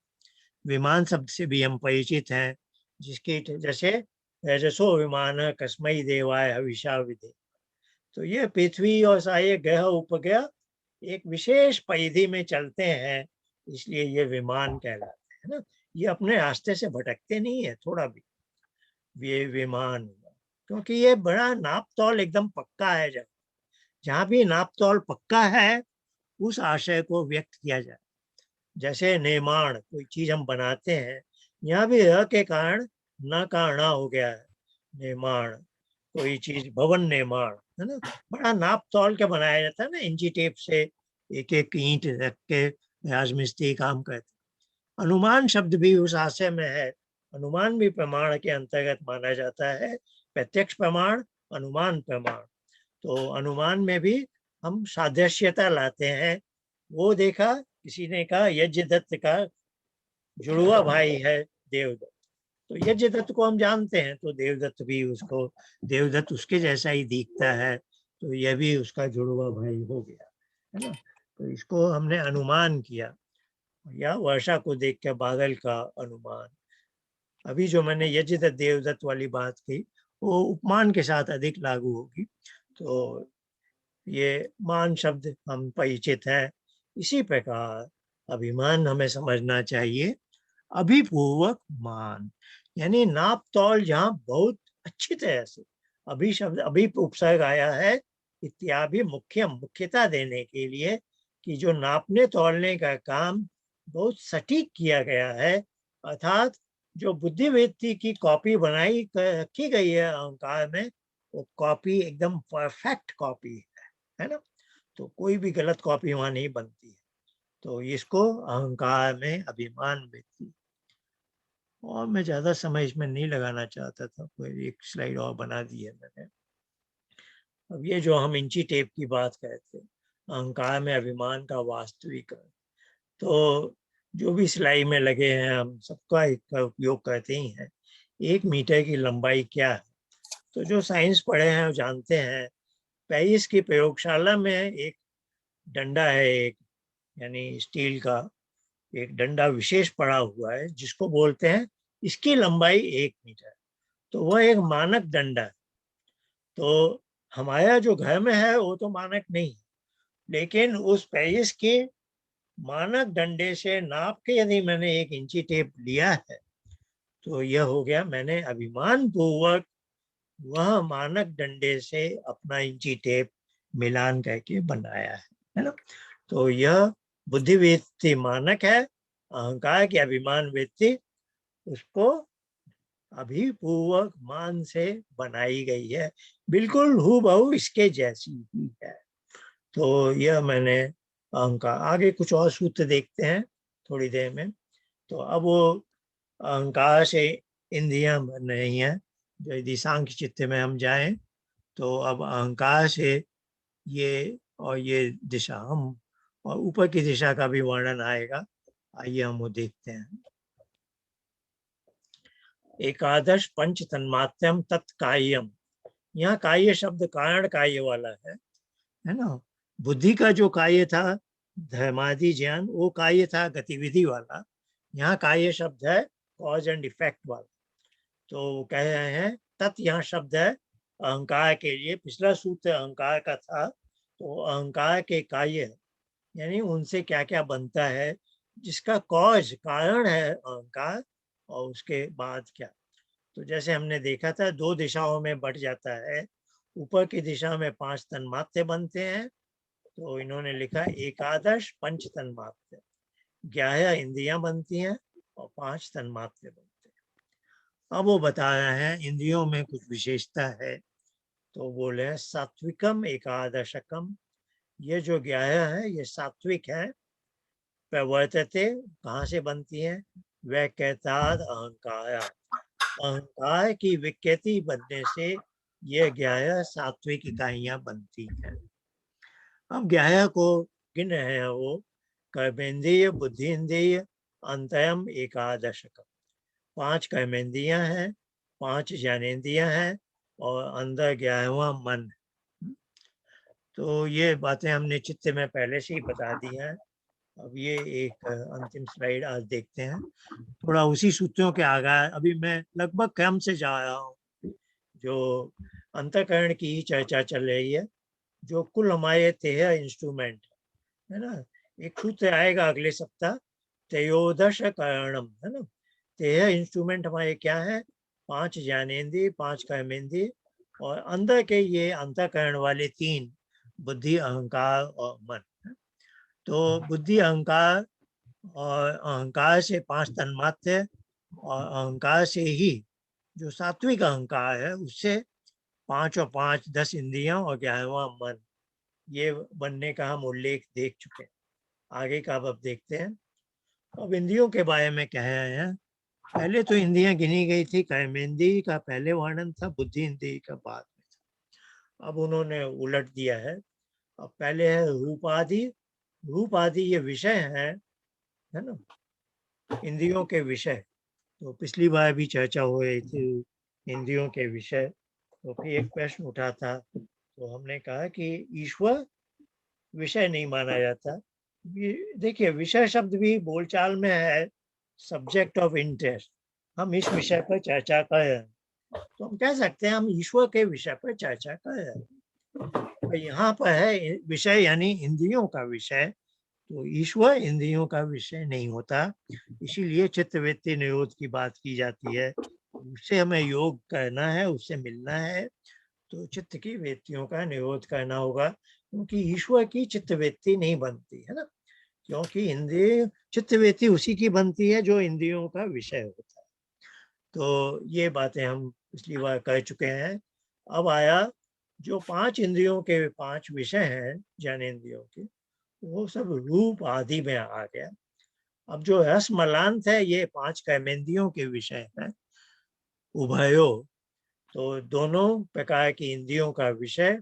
विमान शब्द से भी हम परिचित हैं, जिसके जैसे रजसो विमान कस्मई देवाय हविषा विधे। तो ये पृथ्वी और सारे ग्रह उपग्रह एक विशेष परिधि में चलते हैं, इसलिए ये विमान कहलाते हैं ना। ये अपने रास्ते से भटकते नहीं है थोड़ा भी। ये विमान हुआ क्योंकि ये बड़ा नाप तौल एकदम पक्का है। जब जहाँ भी नाप तौल पक्का है उस आशय को व्यक्त किया जाए। जैसे निर्माण, कोई चीज हम बनाते हैं, यहाँ भी र के कारण न का ण हो गया है निर्माण। कोई चीज भवन निर्माण, है ना, बड़ा नाप तौल के बनाया जाता है ना, इंची टेप से एक एक ईंट रख के राजमिस्त्री काम करते। अनुमान शब्द भी उस आशय में है। अनुमान भी प्रमाण के अंतर्गत माना जाता है, प्रत्यक्ष प्रमाण, अनुमान प्रमाण। तो अनुमान में भी हम सादृश्यता लाते हैं। वो देखा, किसी ने कहा यज्ञदत्त का जुड़वा भाई है देवदत्त, तो यज्ञदत्त को हम जानते हैं, तो देवदत्त भी उसको, देवदत्त उसके जैसा ही दिखता है, तो यह भी उसका जुड़वा भाई हो गया, है ना। तो इसको हमने अनुमान किया, या वर्षा को देख के बादल का अनुमान। अभी जो मैंने यज्ञदत्त देवदत्त वाली बात की वो उपमान के साथ अधिक लागू होगी। तो ये मान शब्द हम परिचित है। इसी प्रकार अभिमान हमें समझना चाहिए अभिपूर्वक मान, यानी नाप तौल जहाँ बहुत अच्छी तरह से, अभी शब्द अभी उपसर्ग आया है इत्याभि मुख्यम, मुख्यता देने के लिए कि जो नापने तौलने का काम बहुत सटीक किया गया है, अर्थात जो बुद्धिवृत्ति की कॉपी बनाई रखी गई है अहंकार में, वो कॉपी एकदम परफेक्ट कॉपी है ना। तो कोई भी गलत कॉपी वहां नहीं बनती है। तो इसको अहंकार में अभिमान वृत्ति। और मैं ज्यादा समय इसमें नहीं लगाना चाहता था, कोई एक स्लाइड और बना दी है मैंने। अब ये जो हम इंची टेप की बात करते हैं, अहंकार में अभिमान का वास्तविक, तो जो भी सिलाई में लगे हैं हम सबका इसका उपयोग करते ही हैं। 1 मीटर की लंबाई क्या है? तो जो साइंस पढ़े हैं वो जानते हैं। पेरिस की प्रयोगशाला में एक डंडा है, एक यानी स्टील का एक डंडा विशेष पड़ा हुआ है, जिसको बोलते हैं, इसकी लंबाई 1 मीटर। तो वह एक मानक डंडा है। तो हमारा जो घर में है वो तो मानक नहीं, लेकिन उस पेरिस के मानक डंडे से नाप के यदि मैंने 1 इंची टेप लिया है, तो यह हो गया मैंने अभिमान पूर्वक वह मानक डंडे से अपना इंची टेप मिलान करके बनाया है ना। तो यह बुद्धिवृत्ति मानक है, अहंकार की अभिमान वृत्ति उसको अभिपूर्वक मान से बनाई गई है, बिल्कुल हूबहू इसके जैसी ही है। तो यह मैंने अहंकार, आगे कुछ और सूत्र देखते हैं थोड़ी देर में। तो अब वो अहंकार से इंद्रियां बन रही हैं। जो यदि सांख्य चित्त में हम जाएं, तो अब अहंकार से ये और ये दिशा हम, और ऊपर की दिशा का भी वर्णन आएगा। आइए हम वो देखते हैं। एकादश पंच तन्मात्रम तत्कायम। यहाँ काये शब्द कारण कार्य वाला है ना। बुद्धि का जो कार्य था धर्मादि ज्ञान, वो कार्य था गतिविधि वाला। यहाँ कार्य शब्द है कॉज एंड इफेक्ट वाला। तो कह रहे हैं तत् यहाँ शब्द है अहंकार के लिए। पिछला सूत्र अहंकार का था, तो अहंकार के कार्य यानी उनसे क्या क्या बनता है, जिसका कॉज कारण है अहंकार, और उसके बाद क्या। तो जैसे हमने देखा था 2 दिशाओं में बढ़ जाता है। ऊपर की दिशा में 5 तन्मात्र बनते हैं, तो इन्होंने लिखा एकादश पंच तन्मात्र। 11 इंद्रियां बनती हैं और 5 तन्मात्र बनते हैं। अब वो बता रहे हैं इंद्रियों में कुछ विशेषता है। तो बोले सात्विकम एकादशकम। ये जो 11 है ये सात्विक है। प्रवर्तते कहाँ से बनती है? वह कहता अहंकार। अहंकार की विकृति बनने से ये 11 सात्विक इकाइयां बनती हैं। अब 11 को गिन रहे हैं वो। कर्मेंद्रिय, बुद्धि इंद्रिय, अंतरम एकादशकम। 5 कर्मेंद्रियां हैं, 5 ज्ञानेन्द्रियां हैं, और अंदर 11वां मन। तो ये बातें हमने चित्त में पहले से ही बता दी हैं। अब ये एक अंतिम स्लाइड आज देखते हैं, थोड़ा उसी सूत्रों के आगे। अभी मैं लगभग क्रम से जा रहा हूँ। जो अंतःकरण की ही चर्चा चल रही है, जो कुल हमारे 13 इंस्ट्रूमेंट है ना। एक सूत्र आएगा अगले सप्ताह, त्रयोदश करणम, है ना। 13 इंस्ट्रूमेंट हमारे क्या है? 5 ज्ञानेन्द्रिय, 5 कर्मेंद्रिय, और अंदर के ये अंतःकरण वाले 3, बुद्धि, अहंकार और मन। तो बुद्धि, अहंकार, और अहंकार से 5 तन्मात्र, और अहंकार से ही जो सात्विक अहंकार है उससे 5 और 5 10 इंद्रियां और 11वां मन, ये बनने का हम उल्लेख देख चुके हैं। आगे का अब देखते हैं। अब इंद्रियों के बारे में कह रहे हैं। पहले तो इंद्रियां गिनी गई थी, कर्मेंद्रिय का पहले वर्णन था, बुद्धि इंद्रिय का बाद में था। अब उन्होंने उलट दिया है। अब पहले है रूपादि। रूपादि ये विषय है ना, इंद्रियों के विषय। तो पिछली बार भी चर्चा हो रही थी इंद्रियों के विषय। तो फिर एक प्रश्न उठा था, तो हमने कहा कि ईश्वर विषय नहीं माना जाता। देखिए, विषय शब्द भी बोलचाल में है सब्जेक्ट ऑफ इंटरेस्ट। हम इस विषय पर चर्चा कर रहे हैं, तो हम कह सकते हैं हम ईश्वर के विषय पर चर्चा कर रहे हैं। तो यहाँ पर है विषय यानी इंद्रियों का विषय, तो ईश्वर इंद्रियों का विषय नहीं होता। इसीलिए चित्तवृत्ति निरोध की बात की जाती है। उससे हमें योग करना है, उससे मिलना है, तो चित्त की वृत्तियों का निरोध करना होगा, क्योंकि ईश्वर की चित्तवृत्ति नहीं बनती है ना। क्योंकि इंद्रिय चित्तवृत्ति उसी की बनती है जो इंद्रियों का विषय होता है। तो ये बातें हम पिछली बार कह चुके हैं। अब आया जो 5 इंद्रियों के 5 विषय हैं ज्ञानेंद्रियों के, वो सब रूप आदि में आ गया। अब जो रस मलांत है ये 5 कर्मेंद्रियों के विषय हैं उभयो। तो दोनों प्रकार की इंद्रियों का विषय,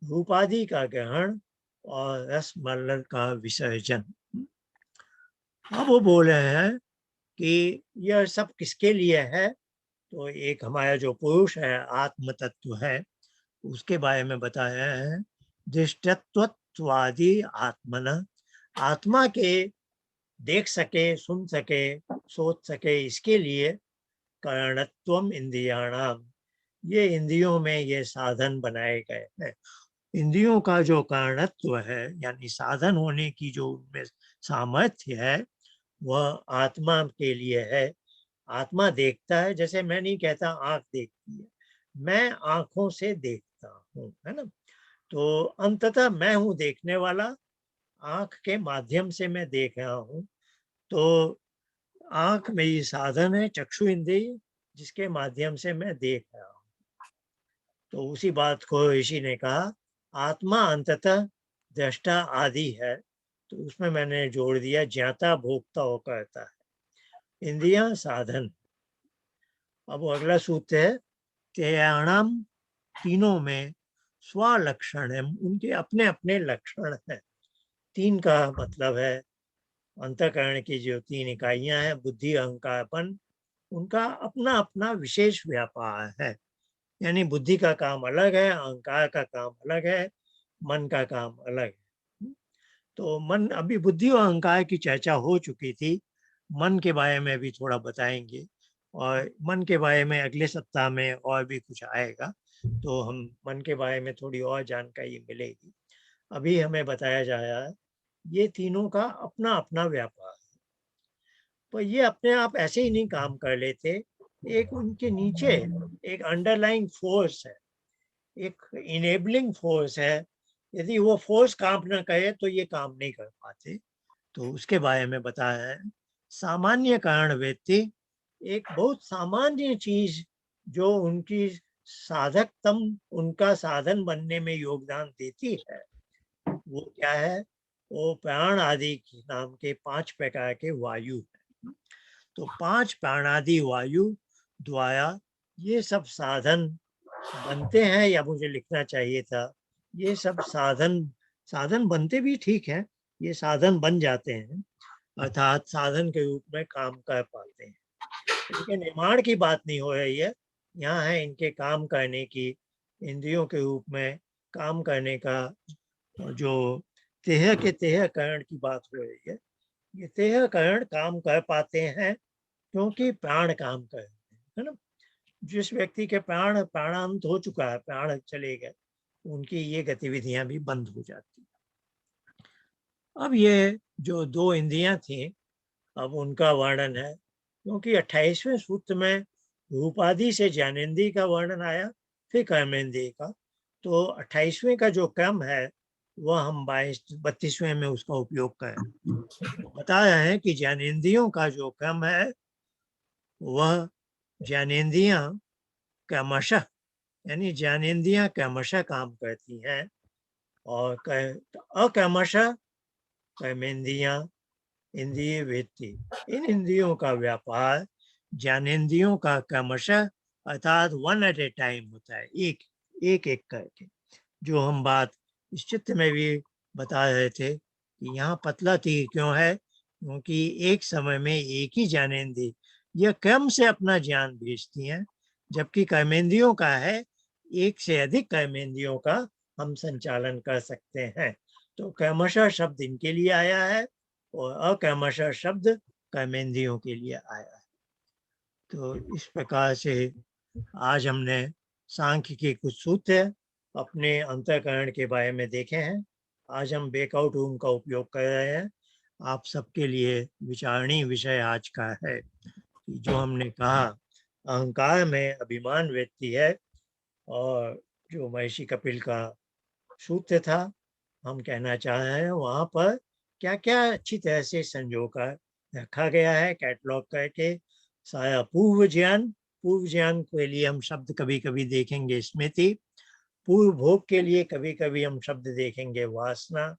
रूपादि का ग्रहण और रस मल का विसर्जन। अब वो बोल रहे हैं कि यह सब किसके लिए है। तो एक हमारा जो पुरुष है, आत्म तत्व है, उसके बारे में बताया है। दृष्टत्ववादी आत्मन, आत्मा के देख सके, सुन सके, सोच सके, इसके लिए कारणत्वम इंद्रियाणाम, ये इंद्रियों में ये साधन बनाए गए हैं। इंद्रियों का जो कारणत्व है यानी साधन होने की जो उनमें सामर्थ्य है वह आत्मा के लिए है। आत्मा देखता है, जैसे मैं नहीं कहता आंख देखती है, मैं आंखों से देखता हूँ, है ना। तो अंततः मैं हूँ देखने वाला, आंख के माध्यम से मैं देख रहा हूँ। तो आंख मेरी साधन है, चक्षु इंद्रिय, जिसके माध्यम से मैं देख रहा हूँ। तो उसी बात को ऋषि ने कहा आत्मा अंततः दृष्टा आदि है। तो उसमें मैंने जोड़ दिया ज्ञाता भोक्ता हो करता है, इंद्रियां साधन। अब वो अगला सूत्र है त्रयाणाम, तीनों में स्वलक्षण है, उनके अपने अपने लक्षण हैं। तीन का मतलब है अंतःकरण की जो 3 इकाइयां हैं, बुद्धि अहंकारपन, उनका अपना अपना विशेष व्यापार है। यानी बुद्धि का काम अलग है, अहंकार का काम अलग है, मन का काम अलग है। तो मन, अभी बुद्धि और अहंकार की चर्चा हो चुकी थी, मन के बारे में भी थोड़ा बताएंगे और मन के बारे में अगले सप्ताह में और भी कुछ आएगा, तो हम मन के बारे में थोड़ी और जानकारी मिलेगी। अभी हमें बताया जा रहा है ये तीनों का अपना अपना व्यापार है। पर ये अपने आप ऐसे ही नहीं काम कर लेते, एक उनके नीचे एक अंडरलाइंग फोर्स है, एक इनेबलिंग फोर्स है। यदि वो फोर्स काम न करे तो ये काम नहीं कर पाते। तो उसके बारे में बताया है सामान्य कारण व्यक्ति, एक बहुत सामान्य चीज जो उनकी साधकतम, उनका साधन बनने में योगदान देती है, वो क्या है। वो प्राण आदि के नाम के 5 प्रकार के वायु है। तो 5 प्राणादि वायु द्वारा ये सब साधन बनते हैं, या मुझे लिखना चाहिए था ये सब साधन, साधन बनते भी ठीक है, ये साधन बन जाते हैं, अर्थात साधन के रूप में काम कर पाते हैं। इनके निर्माण की बात नहीं हो रही है, यहाँ है इनके काम करने की, इंद्रियों के रूप में काम करने का जो तेह के तेह करण की बात हो रही है। ये तेह करण काम कर पाते हैं क्योंकि प्राण काम कर रहे हैं, है ना। जिस व्यक्ति के प्राणांत हो चुका है, प्राण चले गए, उनकी ये गतिविधियां भी बंद हो जाती हैं। अब ये जो 2 इंद्रियां थी, अब उनका वर्णन है, क्योंकि 28वें सूत्र में रूपादि से ज्ञानेन्द्रिय का वर्णन आया, फिर कर्मेंद्रिय का। तो 28वें का जो क्रम है वह हम 32वें में उसका उपयोग करें। बता रहे हैं कि ज्ञानेन्द्रियों का जो क्रम है वह ज्ञानेन्द्रियां क्रमशः, यानी ज्ञानेन्द्रियां क्रमशः काम करती हैं, और अक्रमशः कर्मेंद्रियां इंद्रिय वृत्ति, इन इंद्रियों का व्यापार ज्ञानेन्द्रियों का क्रमशः अर्थात वन एट ए टाइम होता है, एक एक एक करके। जो हम बात इस चित्र में भी बता रहे थे कि यहाँ पतला तीर क्यों है, क्योंकि एक समय में एक ही ज्ञानेन्द्रिय यह क्रम से अपना ज्ञान भेजती हैं, जबकि कर्मेंद्रियों का है एक से अधिक कर्मेंद्रियों का हम संचालन कर सकते हैं। तो क्रमशः शब्द इनके लिए आया है और अक्रमशः शब्द कर्मेंद्रियों के लिए आया है। तो इस प्रकार से आज हमने सांख्य के कुछ सूत्र अपने अंतःकरण के बारे में देखे हैं। आज हम ब्रेकआउट रूम का उपयोग कर रहे हैं। आप सबके लिए विचारणीय विषय आज का है कि जो हमने कहा अहंकार में अभिमान व्यक्ति है, और जो महर्षि कपिल का सूत्र था, हम कहना चाह रहे हैं वहां पर क्या क्या अच्छी तरह से संजो कर रखा गया है, कैटलॉग करके। सारा पूर्व ज्ञान के लिए हम शब्द कभी कभी देखेंगे स्मृति, पूर्व भोग के लिए कभी कभी हम शब्द देखेंगे वासना,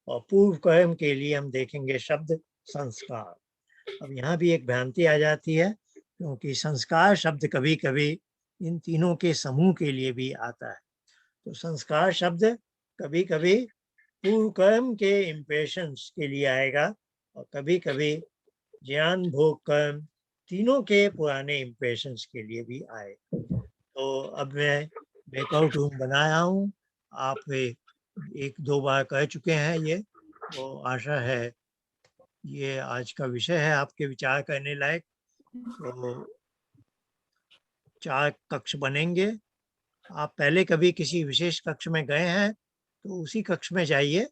और पूर्व कर्म के लिए हम देखेंगे शब्द संस्कार। अब यहाँ भी एक भ्रांति आ जाती है, क्योंकि संस्कार शब्द कभी कभी इन तीनों के समूह के लिए भी आता है। तो संस्कार शब्द कभी कभी पूर्व कर्म के इम्प्रेशंस के लिए आएगा, और कभी कभी ज्ञान भोग कर्म तीनों के पुराने इम्प्रेशंस के लिए भी आए। तो अब मैं ब्रेकआउट रूम बनाया हूँ, आप एक दो बार कह चुके हैं ये, तो आशा है ये आज का विषय है आपके विचार करने लायक। तो 4 कक्ष बनेंगे। आप पहले कभी किसी विशेष कक्ष में गए हैं तो उसी कक्ष में जाइए